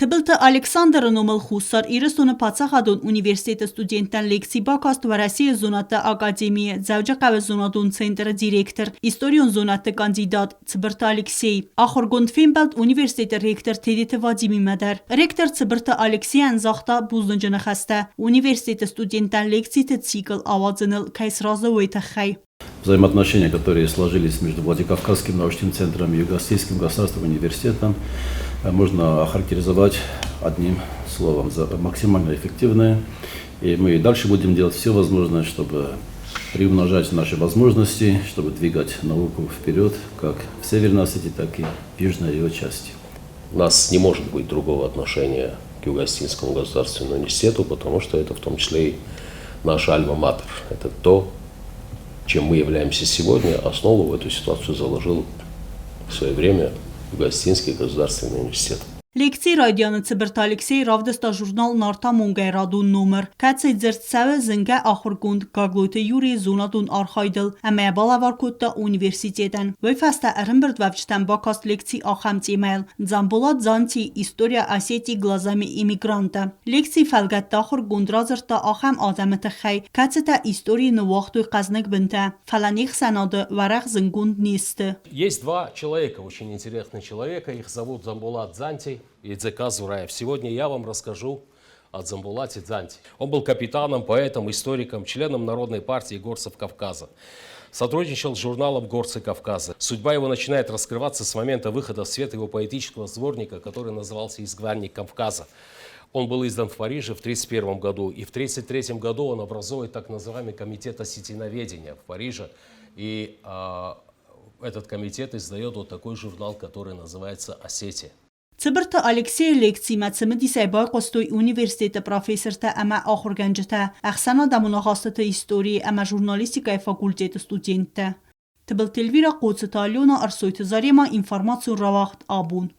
Тыбылты Александр Номалхусар ирысуны Пацахадун университета студенттен лекций бакаст в России зонаты академии, Завджакавы зонадун центра директор, историон зонаты кандидат Цыбырты Алексей. Ахоргунд Фембелт университета ректор Тедиты Вадими Медер. Ректор Цыбырты Алексей Анзахта Бузнджана Хаста. Университета студенттен лекций цикл авадзыныл Кайсразовой Тахай. Взаимоотношения, которые сложились между Владикавказским научным центром и Юго-Российским государственным университетом, можно охарактеризовать одним словом – максимально эффективные. И мы и дальше будем делать все возможное, чтобы приумножать наши возможности, чтобы двигать науку вперед, как в Северной Осетии, так и в южной ее части. У нас не может быть другого отношения к Юго-Осетинскому государственному университету, потому что это в том числе и наша альма-матер. Это то, чем мы являемся сегодня. Основу в эту ситуацию заложил в свое время Юго-Осетинский государственный университет. Лекции радианы Цыбырты Алексей равдыста журнал Нарта Монгайрадун номер. Кацей дзерцаве зынга ахургунд гаглойты юрий зонадун архайдл. Амая балаваркутта университетен. Вейфаста эрмберд вавчтан бакаст лекций ахамти мейл. Дзамбулат занти история Осетии глазами иммигранта. Лекции фалгатта ахургунд разырта ахам адамета хай. Кацета истории навахтуй казнек бинта. Фаланих санады варах зынгунд нисты. Есть два человека, очень интересных человека. Их зовут Дзамбулат Занти и Дзека Зураев. Сегодня я вам расскажу о Дзамбулате Дзанти. Он был капитаном, поэтом, историком, членом Народной партии горцев Кавказа. Сотрудничал с журналом «Горцы Кавказа». Судьба его начинает раскрываться с момента выхода в свет его поэтического сборника, который назывался «Изгнанник Кавказа». Он был издан в Париже в 1931 году, и в 1933 году он образует так называемый комитет осетиноведения в Париже. И этот комитет издает вот такой журнал, который называется «Осетия». Цыбырты Алексей лекции мәтсімі байқостой университета профессорта әмә ахырганжыта, әқсана дамунағастыты истории әмә журналистикай факультеті студентті. Тыбыл Телвира Қоцыта Алена Арсойты Зарема информацию равахт абун.